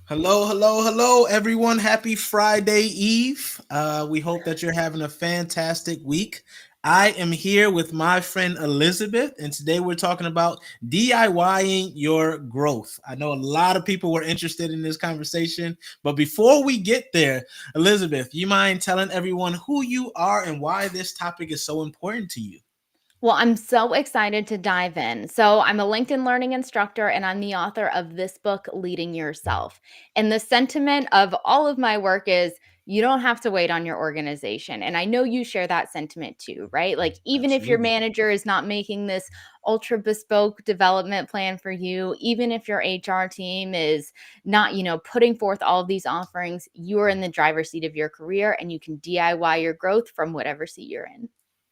Hello, hello, hello, everyone. Happy Friday Eve. We hope that you're having a fantastic week. I am here with my friend Elizabeth, and today we're talking about DIYing your growth. I know a lot of people were interested in this conversation, but before we get there, Elizabeth, you mind telling everyone who you are and why this topic is so important to you? Well, I'm so excited to dive in. So, I'm a LinkedIn learning instructor and I'm the author of this book, Leading Yourself. And the sentiment of all of my work is you don't have to wait on your organization. And I know you share that sentiment too, right? Like, even if your Absolutely. manager is not making this ultra bespoke development plan for you, even if your HR team is not, putting forth all of these offerings, you're in the driver's seat of your career and you can DIY your growth from whatever seat you're in.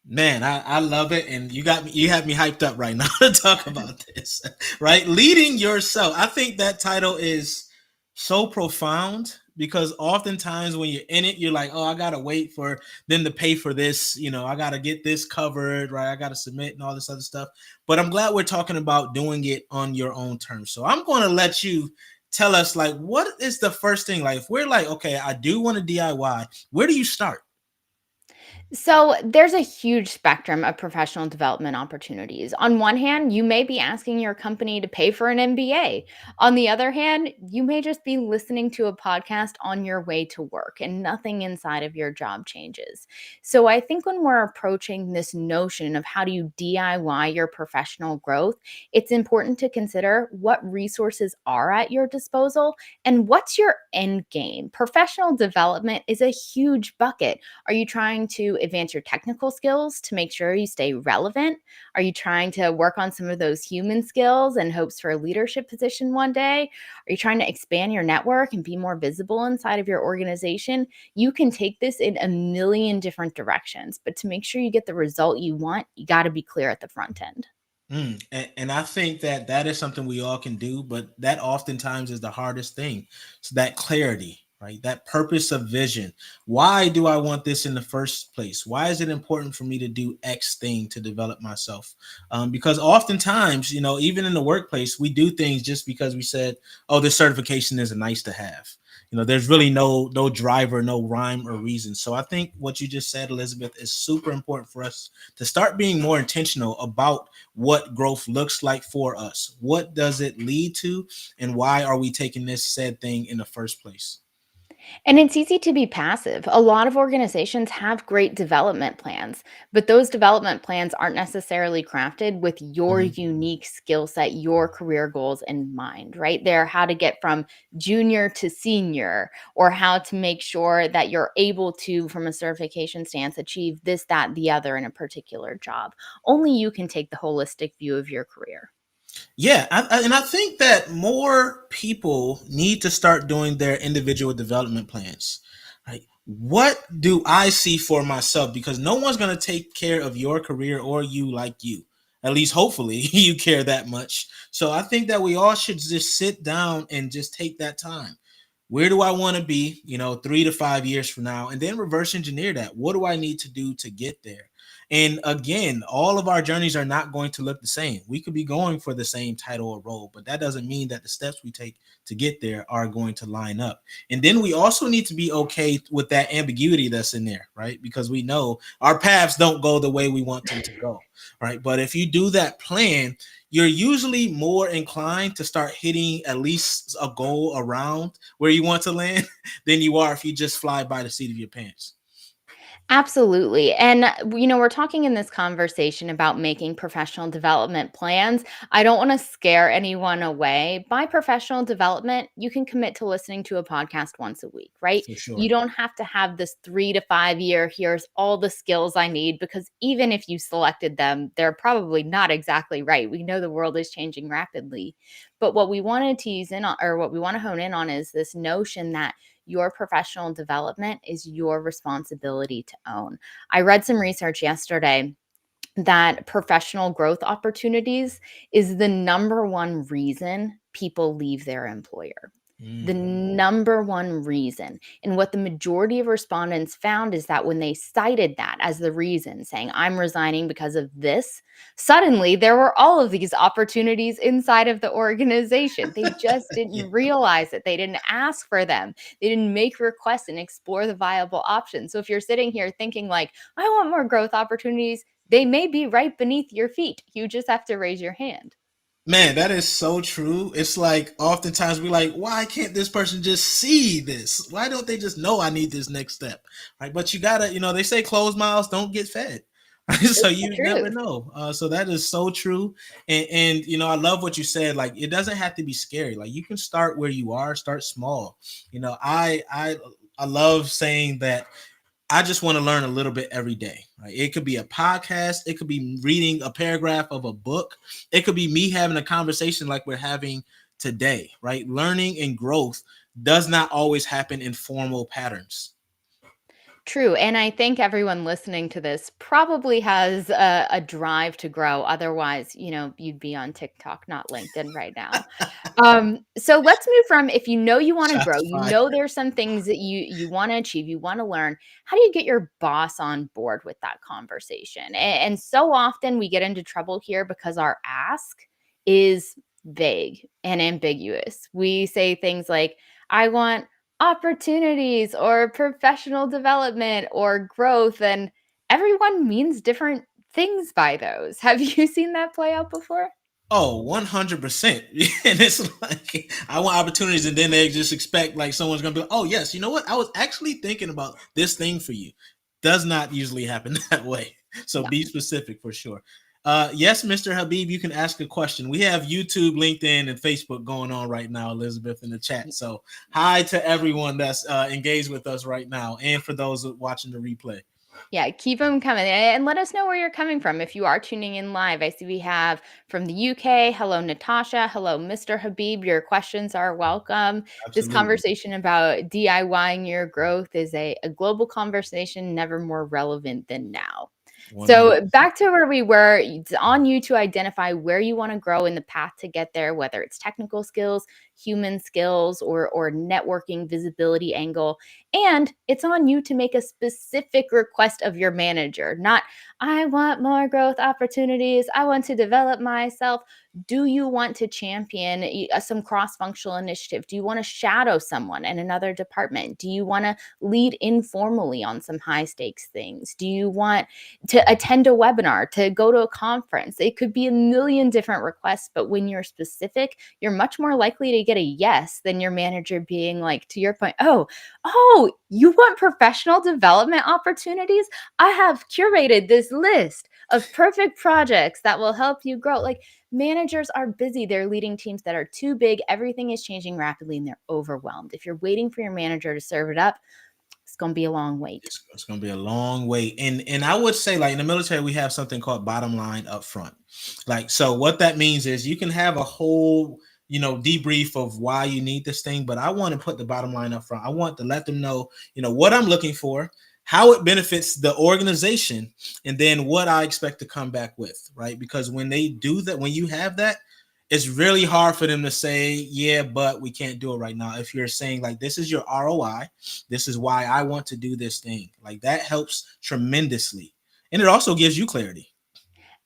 Man, I love it, and you have me hyped up right now to talk about this. Right, leading yourself. I think that title is so profound because oftentimes when you're in it, you're like, oh, I gotta wait for them to pay for this. I gotta get this covered, right? I gotta submit and all this other stuff. But I'm glad we're talking about doing it on your own terms. So I'm going to let you tell us, like, what is the first thing? Like, if we're like, okay, I do want to DIY. Where do you start? So, there's a huge spectrum of professional development opportunities. On one hand, you may be asking your company to pay for an MBA. On the other hand, you may just be listening to a podcast on your way to work and nothing inside of your job changes. So, I think when we're approaching this notion of how do you DIY your professional growth, it's important to consider what resources are at your disposal and what's your end game. Professional development is a huge bucket. Are you trying to advance your technical skills to make sure you stay relevant? Are you trying to work on some of those human skills in hopes for a leadership position one day? Are you trying to expand your network and be more visible inside of your organization? You can take this in a million different directions, but to make sure you get the result you want, you got to be clear at the front end. And I think that that is something we all can do, but that oftentimes is the hardest thing. So that clarity, right? That purpose of vision. Why do I want this in the first place? Why is it important for me to do X thing to develop myself? Because oftentimes, even in the workplace, we do things just because we said, "Oh, this certification is a nice to have." There's really no driver, no rhyme or reason. So I think what you just said, Elizabeth, is super important for us to start being more intentional about what growth looks like for us. What does it lead to? And why are we taking this said thing in the first place? And it's easy to be passive. A lot of organizations have great development plans, but those development plans aren't necessarily crafted with your Mhm. unique skill set, your career goals in mind, right? They're how to get from junior to senior, or how to make sure that you're able to, from a certification stance, achieve this, that, the other in a particular job. Only you can take the holistic view of your career. Yeah, and I think that more people need to start doing their individual development plans. Right? What do I see for myself? Because no one's going to take care of your career or you like you. At least, hopefully, you care that much. So I think that we all should just sit down and just take that time. Where do I want to be, 3 to 5 years from now? And then reverse engineer that. What do I need to do to get there? And again, all of our journeys are not going to look the same. We could be going for the same title or role, but that doesn't mean that the steps we take to get there are going to line up. And then we also need to be okay with that ambiguity that's in there, right? Because we know our paths don't go the way we want them to go, right? But if you do that plan, you're usually more inclined to start hitting at least a goal around where you want to land than you are if you just fly by the seat of your pants. Absolutely. And, we're talking in this conversation about making professional development plans. I don't want to scare anyone away. By professional development, you can commit to listening to a podcast once a week, right? For You sure. don't have to have this 3 to 5 year, here's all the skills I need, because even if you selected them, they're probably not exactly right. We know the world is changing rapidly. But what we want to tease in on, or what we want to hone in on, is this notion that your professional development is your responsibility to own. I read some research yesterday that professional growth opportunities is the number one reason people leave their employer. The number one reason. And what the majority of respondents found is that when they cited that as the reason, saying, I'm resigning because of this, suddenly there were all of these opportunities inside of the organization. They just Yeah. didn't realize it. They didn't ask for them. They didn't make requests and explore the viable options. So if you're sitting here thinking, like, I want more growth opportunities, they may be right beneath your feet. You just have to raise your hand. Man, that is so true. It's like oftentimes we're like, why can't this person just see this? Why don't they just know I need this next step? Right. But you gotta, they say closed mouths don't get fed. Right. So It's the you never truth. know. So that is so true. And I love what you said. Like it doesn't have to be scary. Like you can start where you are, start small. I love saying that I just want to learn a little bit every day. Right? It could be a podcast. It could be reading a paragraph of a book. It could be me having a conversation like we're having today. Right? Learning and growth does not always happen in formal patterns. True. And I think everyone listening to this probably has a drive to grow. Otherwise, you'd be on TikTok, not LinkedIn right now. So let's move from, if you know you want to grow, Shots you fired. know there's some things that you want to achieve, you want to learn. How do you get your boss on board with that conversation? And so often we get into trouble here because our ask is vague and ambiguous. We say things like, I want opportunities or professional development or growth, and everyone means different things by those. Have you seen that play out before? Oh, 100%. And it's like, I want opportunities, and then they just expect like someone's going to be like, oh, yes, you know what? I was actually thinking about this thing for you. Does not usually happen that way. So No. be specific for sure. Yes, Mr. Habib, you can ask a question. We have YouTube, LinkedIn, and Facebook going on right now, Elizabeth, in the chat. So hi to everyone that's engaged with us right now, and for those watching the replay. Yeah, keep them coming, and let us know where you're coming from if you are tuning in live. I see we have from the UK. Hello, Natasha. Hello, Mr. Habib. Your questions are welcome. This Absolutely. conversation about DIYing your growth is a global conversation, never more relevant than now. So 100%. back to where we were, it's on you to identify where you want to grow in the path to get there, whether it's technical skills, human skills, or networking visibility angle. And it's on you to make a specific request of your manager, not, I want more growth opportunities. I want to develop myself. Do you want to champion some cross functional initiative? Do you want to shadow someone in another department? Do you want to lead informally on some high stakes things? Do you want to attend a webinar, to go to a conference? It could be a million different requests, but when you're specific, you're much more likely to get a yes than your manager being like, to your point, oh, you want professional development opportunities? I have curated this list of perfect projects that will help you grow. Like, managers are busy. They're leading teams that are too big. Everything is changing rapidly and they're overwhelmed. If you're waiting for your manager to serve it up, it's going to be a long wait. It's going to be a long wait. And I would say, like, in the military, we have something called bottom line up front. Like, so what that means is you can have a whole, debrief of why you need this thing, but I want to put the bottom line up front. I want to let them know, what I'm looking for, how it benefits the organization, and then what I expect to come back with, right? Because when they do that, when you have that, it's really hard for them to say, yeah, but we can't do it right now. If you're saying, like, this is your ROI, this is why I want to do this thing, like, that helps tremendously. And it also gives you clarity.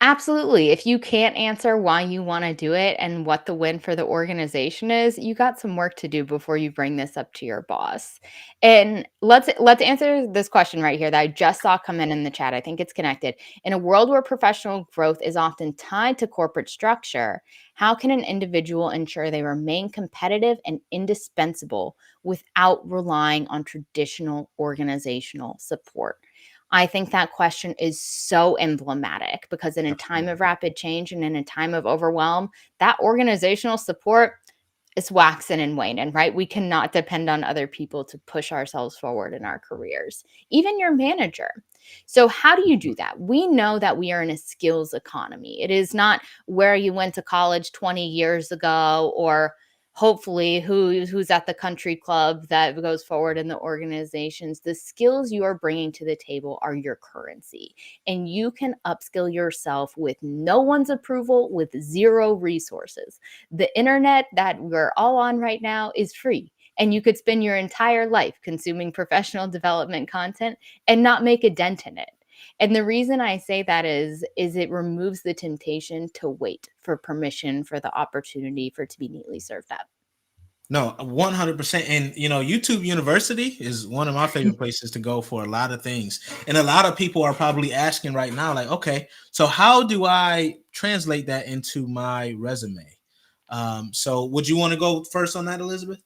Absolutely. If you can't answer why you want to do it and what the win for the organization is, you got some work to do before you bring this up to your boss. And let's answer this question right here that I just saw come in the chat. I think it's connected. In a world where professional growth is often tied to corporate structure, how can an individual ensure they remain competitive and indispensable without relying on traditional organizational support? I think that question is so emblematic because in a time Absolutely. of rapid change and in a time of overwhelm, that organizational support is waxing and waning, right? We cannot depend on other people to push ourselves forward in our careers, even your manager. So, how do you do that? We know that we are in a skills economy. It is not where you went to college 20 years ago or hopefully who's at the country club that goes forward in the organizations. The skills you are bringing to the table are your currency, and you can upskill yourself with no one's approval, with zero resources. The internet that we're all on right now is free. And you could spend your entire life consuming professional development content and not make a dent in it. And the reason I say that is it removes the temptation to wait for permission for the opportunity for it to be neatly served up. No, 100%. And, YouTube University is one of my favorite places to go for a lot of things. And a lot of people are probably asking right now, like, okay, so how do I translate that into my resume? So would you want to go first on that, Elizabeth?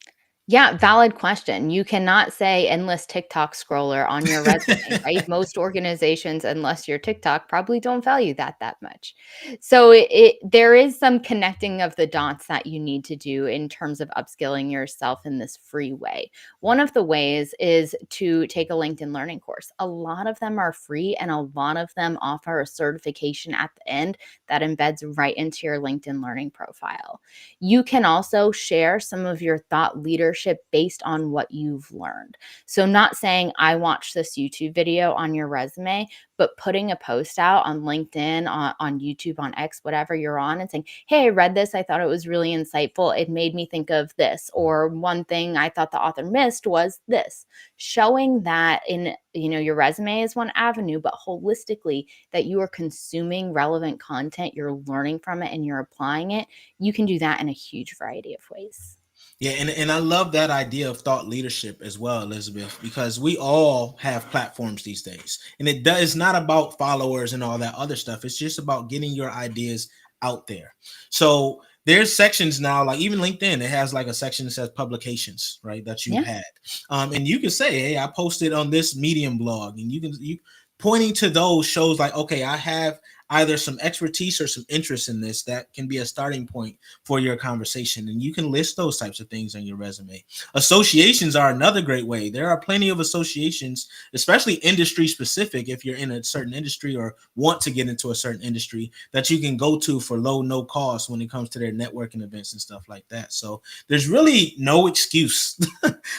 Yeah, valid question. You cannot say endless TikTok scroller on your resume, right? Most organizations, unless you're TikTok, probably don't value that much. So there is some connecting of the dots that you need to do in terms of upskilling yourself in this free way. One of the ways is to take a LinkedIn learning course. A lot of them are free and a lot of them offer a certification at the end that embeds right into your LinkedIn learning profile. You can also share some of your thought leadership based on what you've learned. So, not saying I watched this YouTube video on your resume, but putting a post out on LinkedIn, on YouTube, on X, whatever you're on, and saying, hey, I read this. I thought it was really insightful. It made me think of this. Or one thing I thought the author missed was this. Showing that in your resume is one avenue, but holistically that you are consuming relevant content, you're learning from it and you're applying it, you can do that in a huge variety of ways. Yeah, and I love that idea of thought leadership as well, Elizabeth, because we all have platforms these days. And it's not about followers and all that other stuff. It's just about getting your ideas out there. So there's sections now, like even LinkedIn, it has like a section that says publications, right? That you've Yeah. had. And you can say, hey, I posted on this Medium blog, and you pointing to those shows like, okay, I have either some expertise or some interest in this that can be a starting point for your conversation. And you can list those types of things on your resume. Associations are another great way. There are plenty of associations, especially industry specific, if you're in a certain industry or want to get into a certain industry, that you can go to for low, no cost when it comes to their networking events and stuff like that. So there's really no excuse.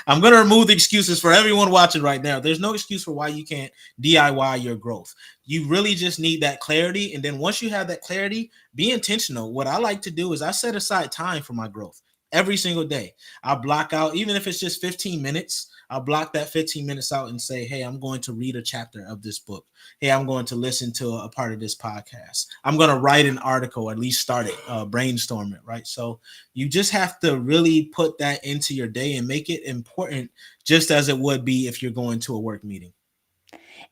I'm going to remove the excuses for everyone watching right now. There's no excuse for why you can't DIY your growth. You really just need that clarity. And then once you have that clarity, be intentional. What I like to do is I set aside time for my growth every single day. I block out, even if it's just 15 minutes, I'll block that 15 minutes out and say, hey, I'm going to read a chapter of this book. Hey, I'm going to listen to a part of this podcast. I'm going to write an article, at least start it, brainstorm it, right? So you just have to really put that into your day and make it important, just as it would be if you're going to a work meeting.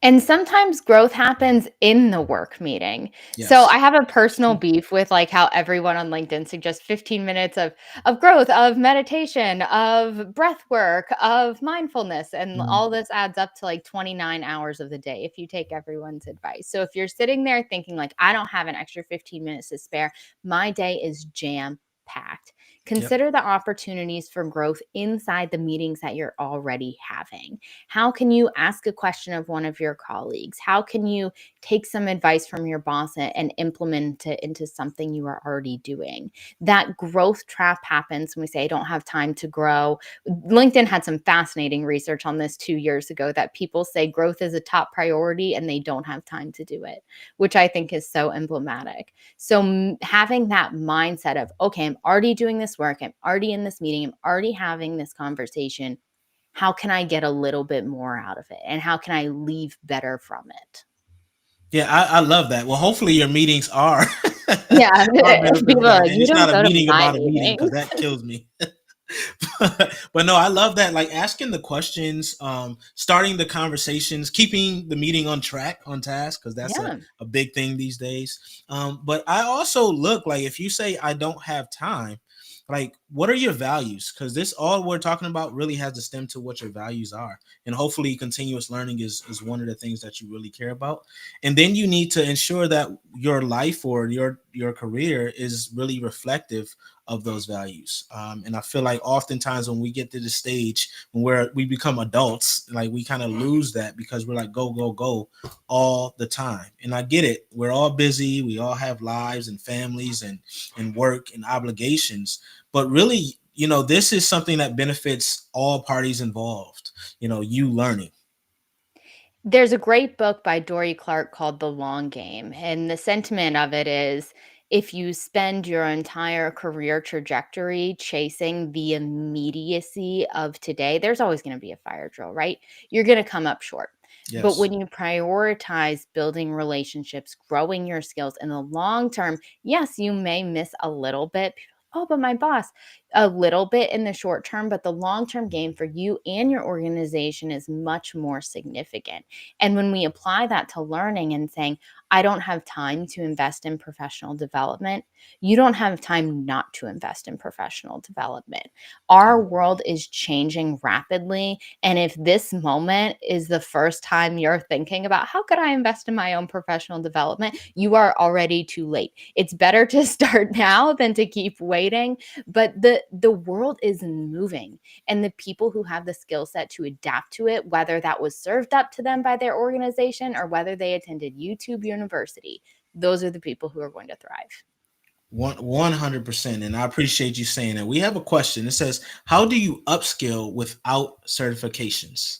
And sometimes growth happens in the work meeting. So Yes. I have a personal beef with like how everyone on LinkedIn suggests 15 minutes of growth, of meditation, of breath work, of mindfulness. And Mhm. all this adds up to like 29 hours of the day if you take everyone's advice. So if you're sitting there thinking like, I don't have an extra 15 minutes to spare, my day is jam packed. Yep. Consider the opportunities for growth inside the meetings that you're already having. How can you ask a question of one of your colleagues? How can you take some advice from your boss and implement it into something you are already doing? That growth trap happens when we say, I don't have time to grow. LinkedIn had some fascinating research on this 2 years ago that people say growth is a top priority and they don't have time to do it, which I think is so emblematic. So, having that mindset of, okay, I'm already doing this work, I'm already in this meeting, I'm already having this conversation, how can I get a little bit more out of it? And how can I leave better from it? Yeah, I love that. Well, hopefully your meetings are Yeah. are benefit People are driven. like, And you it's don't not a go to meeting my about a meeting because meetings. that kills me. But no, I love that. Like asking the questions, starting the conversations, keeping the meeting on track, on task, because that's Yeah. a big thing these days. But I also look like if you say I don't have time, like what are your values? Because this all we're talking about really has to stem to what your values are. And hopefully continuous learning is one of the things that you really care about. And then you need to ensure that your life or your career is really reflective of those values. And I feel like oftentimes when we get to the stage when we become adults, like we kind of lose that because we're like go go go all the time. And I get it. We're all busy. We all have lives and families and work and obligations. But really, this is something that benefits all parties involved. You learning. There's a great book by Dory Clark called The Long Game. And the sentiment of it is if you spend your entire career trajectory chasing the immediacy of today, there's always going to be a fire drill, right? You're going to come up short. But Yes. when you prioritize building relationships, growing your skills in the long term, yes, you may miss a little bit. Oh, but my boss, a little bit in the short term, but the long term gain for you and your organization is much more significant. And when we apply that to learning and saying, I don't have time to invest in professional development, you don't have time not to invest in professional development. Our world is changing rapidly. And if this moment is the first time you're thinking about how could I invest in my own professional development, you are already too late. It's better to start now than to keep waiting. But the world is moving, and the people who have the skill set to adapt to it, whether that was served up to them by their organization or whether they attended YouTube University, those are the people who are going to thrive. 100%. And I appreciate you saying that. We have a question. It says, how do you upskill without certifications?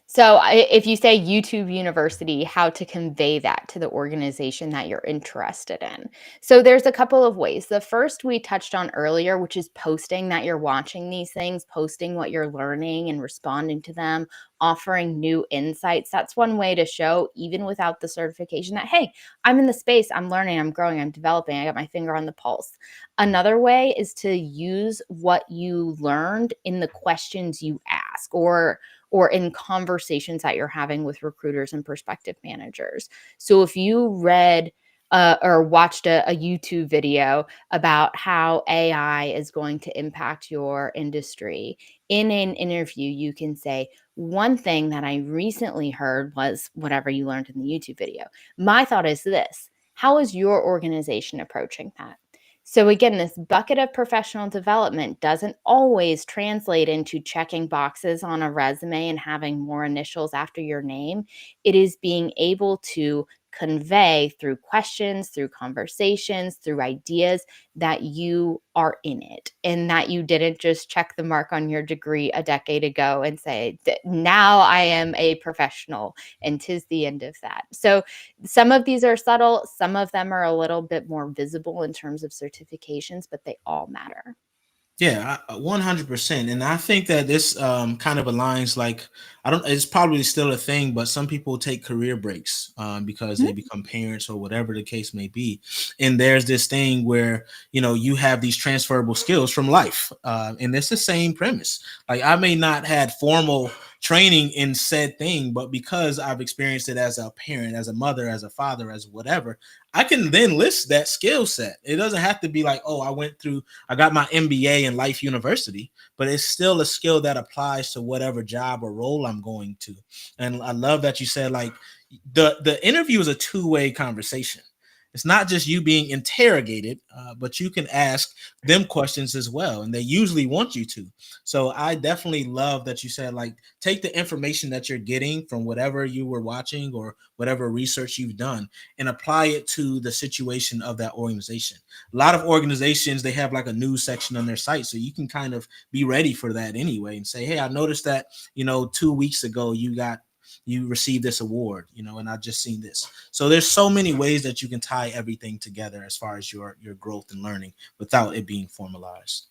So, if you say YouTube University, how to convey that to the organization that you're interested in. So, there's a couple of ways. The first we touched on earlier, which is posting that you're watching these things, posting what you're learning and responding to them, offering new insights. That's one way to show, even without the certification, that, hey, I'm in the space, I'm learning, I'm growing, I'm developing, I got my finger on the pulse. Another way is to use what you learned in the questions you ask, or in conversations that you're having with recruiters and prospective managers. So if you read or watched a YouTube video about how AI is going to impact your industry, in an interview, you can say, one thing that I recently heard was whatever you learned in the YouTube video. My thought is this: how is your organization approaching that? So, again, this bucket of professional development doesn't always translate into checking boxes on a resume and having more initials after your name. It is being able to convey through questions, through conversations, through ideas that you are in it and that you didn't just check the mark on your degree a decade ago and say, now I am a professional, and 'tis the end of that. So, some of these are subtle, some of them are a little bit more visible in terms of certifications, but they all matter. Yeah, 100%. And I think that this kind of aligns, like, I don't, it's probably still a thing, but some people take career breaks because they become parents or whatever the case may be. And there's this thing where, you have these transferable skills from life. And it's the same premise. Like, I may not had formal training in said thing, but because I've experienced it as a parent, as a mother, as a father, as whatever, I can then list that skill set. It doesn't have to be like, oh, I got my MBA in Life University, but it's still a skill that applies to whatever job or role I'm going to. And I love that you said, like, the interview is a two-way conversation. It's not just you being interrogated, but you can ask them questions as well, and they usually want you to. So I definitely love that you said, like, take the information that you're getting from whatever you were watching or whatever research you've done and apply it to the situation of that organization. A lot of organizations, they have like a news section on their site, so you can kind of be ready for that anyway and say, hey, I noticed that 2 weeks ago you received this award, and I just seen this. So there's so many ways that you can tie everything together as far as your growth and learning without it being formalized.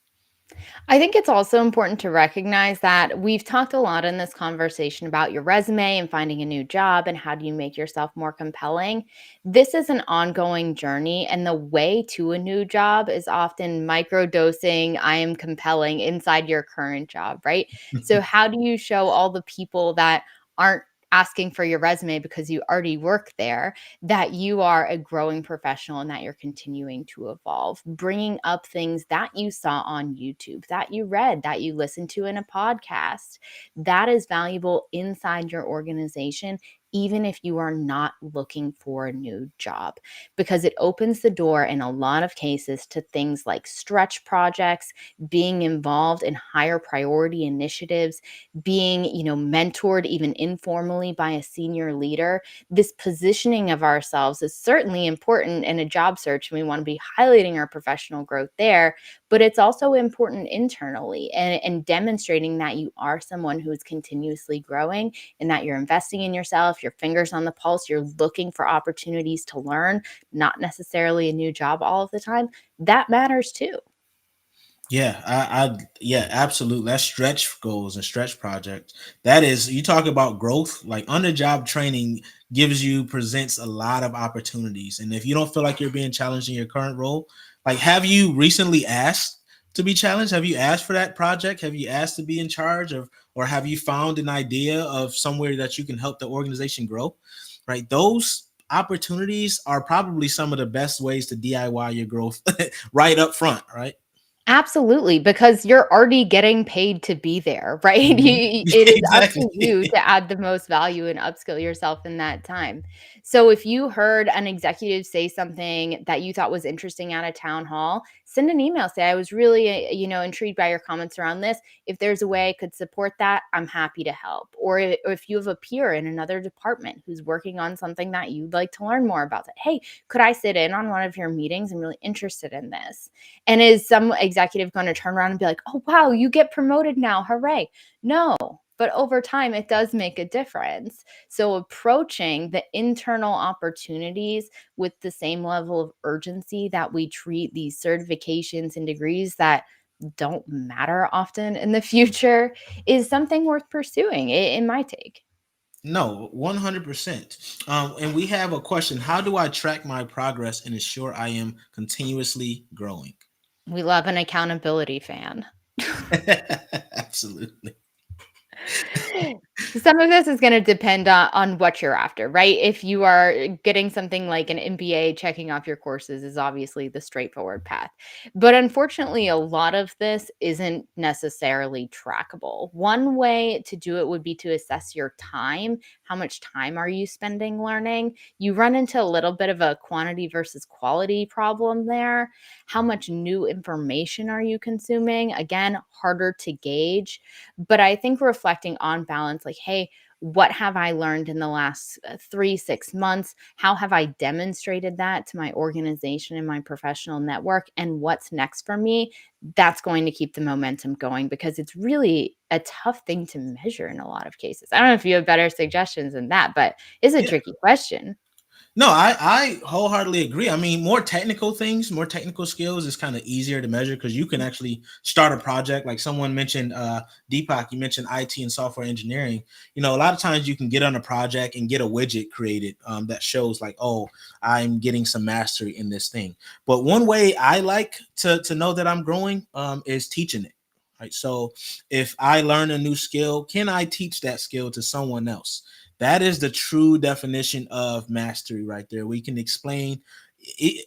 I think it's also important to recognize that we've talked a lot in this conversation about your resume and finding a new job and how do you make yourself more compelling. This is an ongoing journey, and the way to a new job is often microdosing I am compelling inside your current job, right? So, how do you show all the people that aren't asking for your resume because you already work there that you are a growing professional and that you're continuing to evolve, bringing up things that you saw on YouTube, that you read, that you listened to in a podcast. That is valuable inside your organization, even if you are not looking for a new job, because it opens the door in a lot of cases to things like stretch projects, being involved in higher priority initiatives, being, mentored even informally by a senior leader. This positioning of ourselves is certainly important in a job search, and we want to be highlighting our professional growth there, but it's also important internally, and demonstrating that you are someone who is continuously growing and that you're investing in yourself, your fingers on the pulse, you're looking for opportunities to learn, not necessarily a new job all of the time, that matters too. Yeah, yeah, absolutely. That's stretch goals and stretch projects. That is, you talk about growth, like on the job training presents a lot of opportunities. And if you don't feel like you're being challenged in your current role, like have you recently asked to be challenged? Have you asked for that project? Have you asked to be in charge of, or have you found an idea of somewhere that you can help the organization grow? Right? Those opportunities are probably some of the best ways to DIY your growth right up front, right? Absolutely, because you're already getting paid to be there, right? Mhm. It is up to you Exactly. to add the most value and upskill yourself in that time. So if you heard an executive say something that you thought was interesting at a town hall, send an email. Say, I was really, intrigued by your comments around this. If there's a way I could support that, I'm happy to help. Or if you have a peer in another department who's working on something that you'd like to learn more about, that, hey, could I sit in on one of your meetings? I'm really interested in this. And is some executive going to turn around and be like, oh, wow, you get promoted now? Hooray. No. But over time, it does make a difference. So, approaching the internal opportunities with the same level of urgency that we treat these certifications and degrees that don't matter often in the future is something worth pursuing, in my take. No, 100%. And we have a question. How do I track my progress and ensure I am continuously growing? We love an accountability fan. Absolutely. Some of this is going to depend on what you're after, right? If you are getting something like an MBA, checking off your courses is obviously the straightforward path. But unfortunately, a lot of this isn't necessarily trackable. One way to do it would be to assess your time. How much time are you spending learning? You run into a little bit of a quantity versus quality problem there. How much new information are you consuming? Again, harder to gauge, but I think reflecting on balance, like, hey, what have I learned in the last 3, 6 months? How have I demonstrated that to my organization and my professional network? And what's next for me? That's going to keep the momentum going because it's really a tough thing to measure in a lot of cases. I don't know if you have better suggestions than that, but it's a Yeah. tricky question. No, I wholeheartedly agree. I mean, more technical things, more technical skills is kind of easier to measure because you can actually start a project. Like someone mentioned, Deepak, you mentioned IT and software engineering. You know, a lot of times you can get on a project and get a widget created that shows like, oh, I'm getting some mastery in this thing. But one way I like to know that I'm growing is teaching it. Right. So if I learn a new skill, can I teach that skill to someone else? That is the true definition of mastery right there. We can explain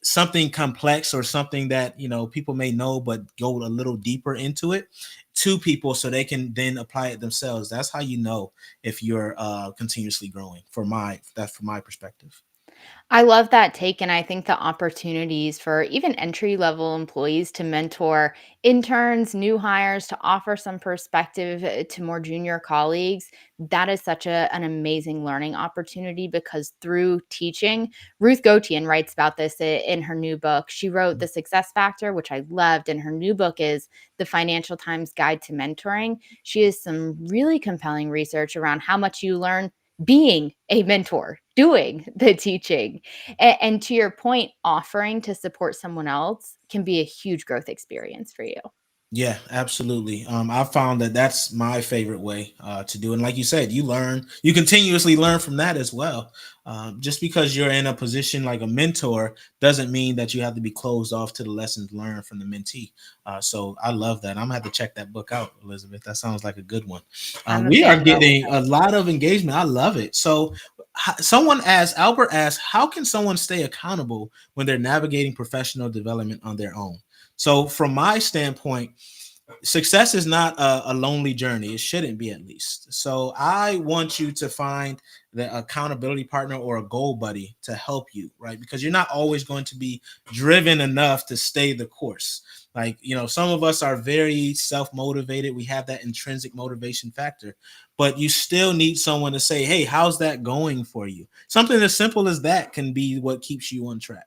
something complex or something that people may know, but go a little deeper into it to people so they can then apply it themselves. That's how you know if you're continuously growing. That's from my perspective. I love that take. And I think the opportunities for even entry level employees to mentor interns, new hires, to offer some perspective to more junior colleagues, that is such an amazing learning opportunity because through teaching, Ruth Gotian writes about this in her new book. She wrote The Success Factor, which I loved, and her new book is The Financial Times Guide to Mentoring. She has some really compelling research around how much you learn being a mentor, doing the teaching. And to your point, offering to support someone else can be a huge growth experience for you. Yeah, absolutely. I found that that's my favorite way to do it. And like you said, you continuously learn from that as well. Just because you're in a position like a mentor doesn't mean that you have to be closed off to the lessons learned from the mentee. So I love that. I'm gonna have to check that book out, Elizabeth. That sounds like a good one. I'm a We fan are of it. getting a lot of engagement. I love it. So Albert asked, how can someone stay accountable when they're navigating professional development on their own? So, from my standpoint, success is not a lonely journey. It shouldn't be, at least. So, I want you to find the accountability partner or a goal buddy to help you, right? Because you're not always going to be driven enough to stay the course. Like, some of us are very self motivated. We have that intrinsic motivation factor, but you still need someone to say, hey, how's that going for you? Something as simple as that can be what keeps you on track.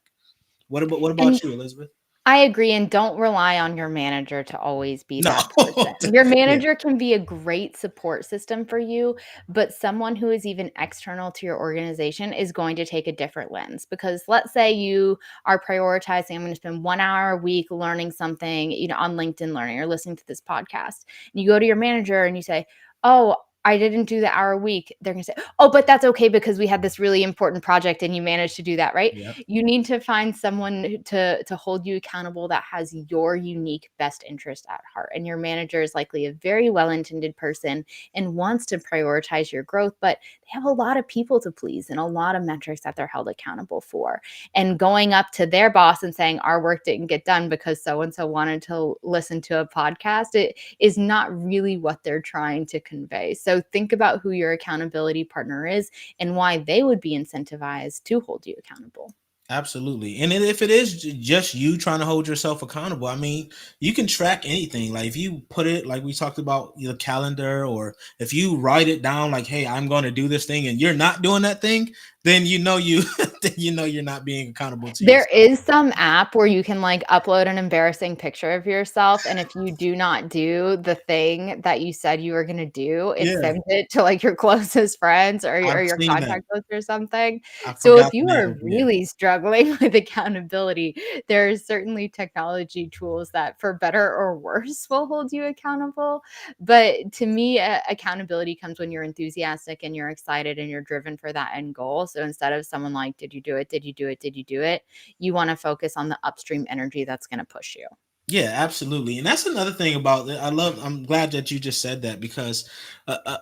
What about And you, Elizabeth? I agree, and don't rely on your manager to always be No. that person. Your Yeah. manager can be a great support system for you, but someone who is even external to your organization is going to take a different lens. Because let's say you are prioritizing, I'm going to spend 1 hour a week learning something, on LinkedIn Learning or listening to this podcast. And you go to your manager and you say, "Oh, I didn't do the hour a week." They're going to say, "Oh, but that's okay because we had this really important project and you managed to do that," right? Yep. You need to find someone to hold you accountable that has your unique best interest at heart. And your manager is likely a very well-intended person and wants to prioritize your growth, but they have a lot of people to please and a lot of metrics that they're held accountable for. And going up to their boss and saying our work didn't get done because so and so wanted to listen to a podcast, it is not really what they're trying to convey. So think about who your accountability partner is and why they would be incentivized to hold you accountable. Absolutely. And if it is just you trying to hold yourself accountable, I mean, you can track anything. Like if you put it, like we talked about, your calendar, or if you write it down, like, hey, I'm going to do this thing, and you're not doing that thing, then then you're not being accountable to There yourself. is some app where you can, like, upload an embarrassing picture of yourself, and if you do not do the thing that you said you were gonna do, it Yeah, sends it to, like, your closest friends or I've your seen that. contact list or something. I So if forgot you the are name. Yeah. really struggling with accountability, there is certainly technology tools that, for better or worse, will hold you accountable. But to me, accountability comes when you're enthusiastic and you're excited and you're driven for that end goal. So instead of someone like, "Did you do it? Did you do it? Did you do it?" You want to focus on the upstream energy that's going to push you. Yeah, absolutely. And that's another thing about it. I'm glad that you just said that, because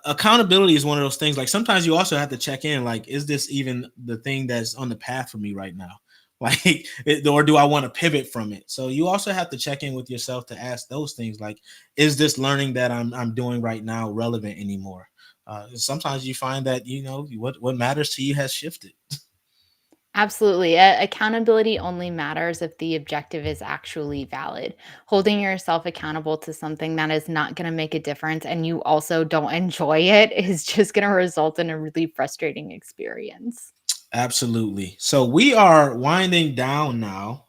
accountability is one of those things. Like sometimes you also have to check in, like, is this even the thing that's on the path for me right now? Like, or do I want to pivot from it? So you also have to check in with yourself to ask those things, like, is this learning that I'm doing right now relevant anymore? Sometimes you find that, what matters to you has shifted. Absolutely. Accountability only matters if the objective is actually valid. Holding yourself accountable to something that is not going to make a difference and you also don't enjoy it is just going to result in a really frustrating experience. Absolutely. So we are winding down now.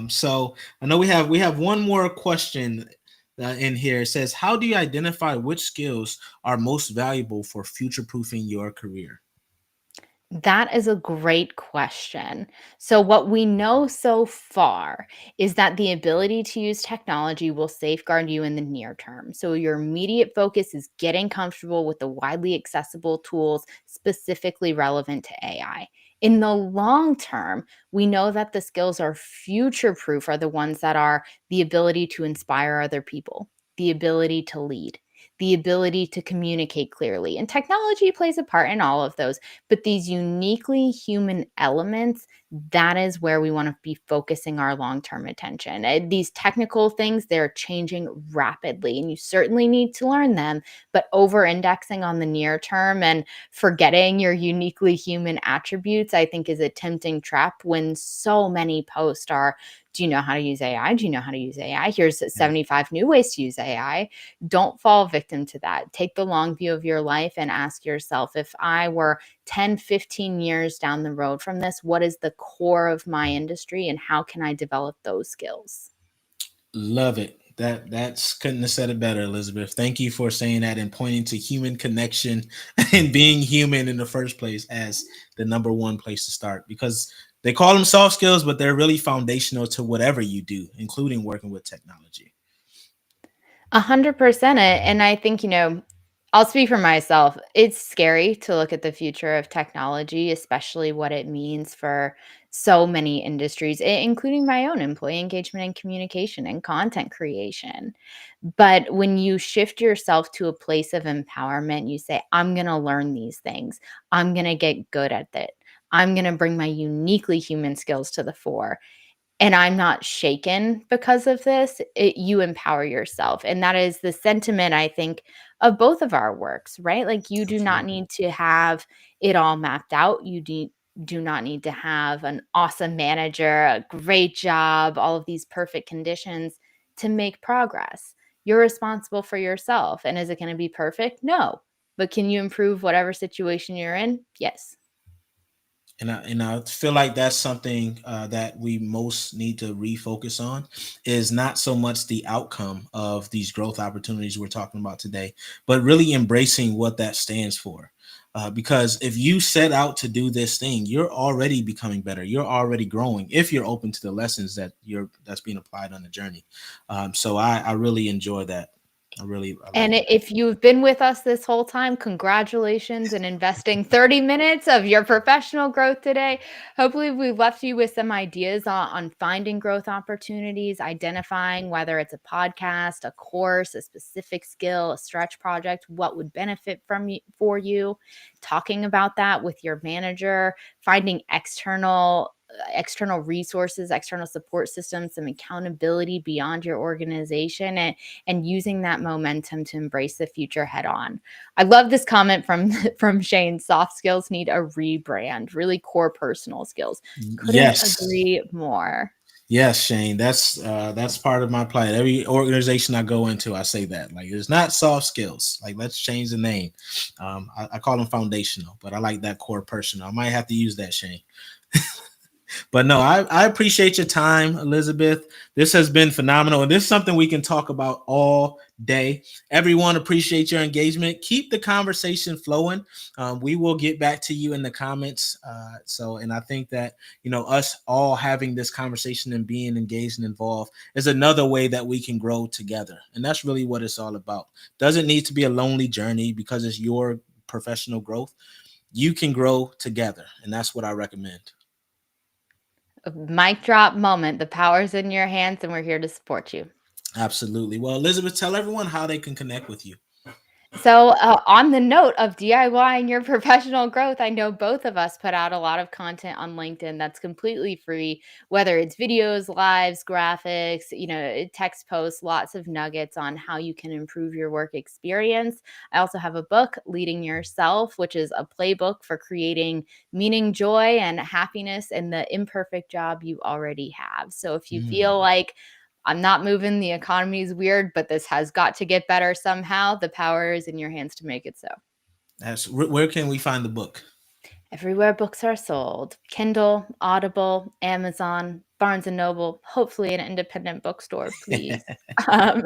So I know we have one more question in here. It says, "How do you identify which skills are most valuable for future proofing your career?" That is a great question. So, what we know so far is that the ability to use technology will safeguard you in the near term. So, your immediate focus is getting comfortable with the widely accessible tools specifically relevant to AI. In the long term, we know that the skills are future proof are the ones that are the ability to inspire other people, the ability to lead, the ability to communicate clearly. And technology plays a part in all of those, but these uniquely human elements, that is where we want to be focusing our long-term attention. These technical things, they're changing rapidly and you certainly need to learn them, but over-indexing on the near term and forgetting your uniquely human attributes, I think is a tempting trap when so many posts are, do you know how to use AI? Do you know how to use AI? Here's Yeah. 75 new ways to use AI. Don't fall victim to that. Take the long view of your life and ask yourself, if I were 10, 15 years down the road from this, what is the core of my industry and how can I develop those skills? Love it. That's couldn't have said it better, Elizabeth. Thank you for saying that and pointing to human connection and being human in the first place as the number one place to start, because they call them soft skills, but they're really foundational to whatever you do, including working with technology. 100%. And I think, I'll speak for myself. It's scary to look at the future of technology, especially what it means for so many industries, including my own employee engagement and communication and content creation. But when you shift yourself to a place of empowerment, you say, I'm going to learn these things, I'm going to get good at it. I'm going to bring my uniquely human skills to the fore and I'm not shaken because of this, you empower yourself. And that is the sentiment, I think, of both of our works, right? Like, you do not Absolutely. need to have it all mapped out. Do not need to have an awesome manager, a great job, all of these perfect conditions to make progress. You're responsible for yourself. And is it going to be perfect? No. But can you improve whatever situation you're in? Yes. And I feel like that's something that we most need to refocus on, is not so much the outcome of these growth opportunities we're talking about today, but really embracing what that stands for. Because if you set out to do this thing, you're already becoming better. You're already growing if you're open to the lessons that's being applied on the journey. So I really enjoy that. I And like that. if you've been with us this whole time, congratulations in investing 30 minutes of your professional growth today. Hopefully, we've left you with some ideas on finding growth opportunities, identifying whether it's a podcast, a course, a specific skill, a stretch project, what would benefit from you for you, talking about that with your manager, finding external resources, external support systems, some accountability beyond your organization, and using that momentum to embrace the future head on. I love this comment from from Shane. Soft skills need a rebrand, really core personal skills. Couldn't Yes. agree more. Yes, Shane. That's part of my plan. Every organization I go into, I say that. Like, it's not soft skills. Like, let's change the name. I call them foundational, but I like that core personal. I might have to use that, Shane. But no, I appreciate your time, Elizabeth. This has been phenomenal. And this is something we can talk about all day. Everyone, appreciate your engagement. Keep the conversation flowing. We will get back to you in the comments. And I think that, us all having this conversation and being engaged and involved is another way that we can grow together. And that's really what it's all about. Doesn't need to be a lonely journey because it's your professional growth. You can grow together. And that's what I recommend. A mic drop moment. The power's in your hands, and we're here to support you. Absolutely. Well, Elizabeth, tell everyone how they can connect with you. So, on the note of DIYing your professional growth, I know both of us put out a lot of content on LinkedIn that's completely free, whether it's videos, lives, graphics, text posts, lots of nuggets on how you can improve your work experience. I also have a book, Leading Yourself, which is a playbook for creating meaning, joy, and happiness in the imperfect job you already have. So, if you feel Mm, like I'm not moving. The economy is weird, but this has got to get better somehow. The power is in your hands to make it so. where can we find the book? Everywhere books are sold, Kindle, Audible, Amazon, Barnes and Noble, hopefully an independent bookstore, please. Um,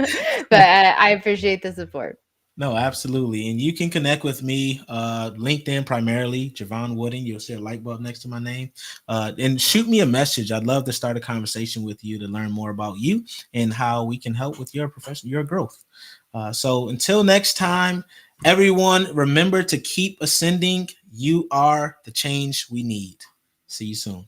but I appreciate the support. No, absolutely. And you can connect with me, LinkedIn primarily, Jevon Wooden. You'll see a light bulb next to my name. And shoot me a message. I'd love to start a conversation with you to learn more about you and how we can help with your profession, your growth. So until next time, everyone, remember to keep ascending. You are the change we need. See you soon.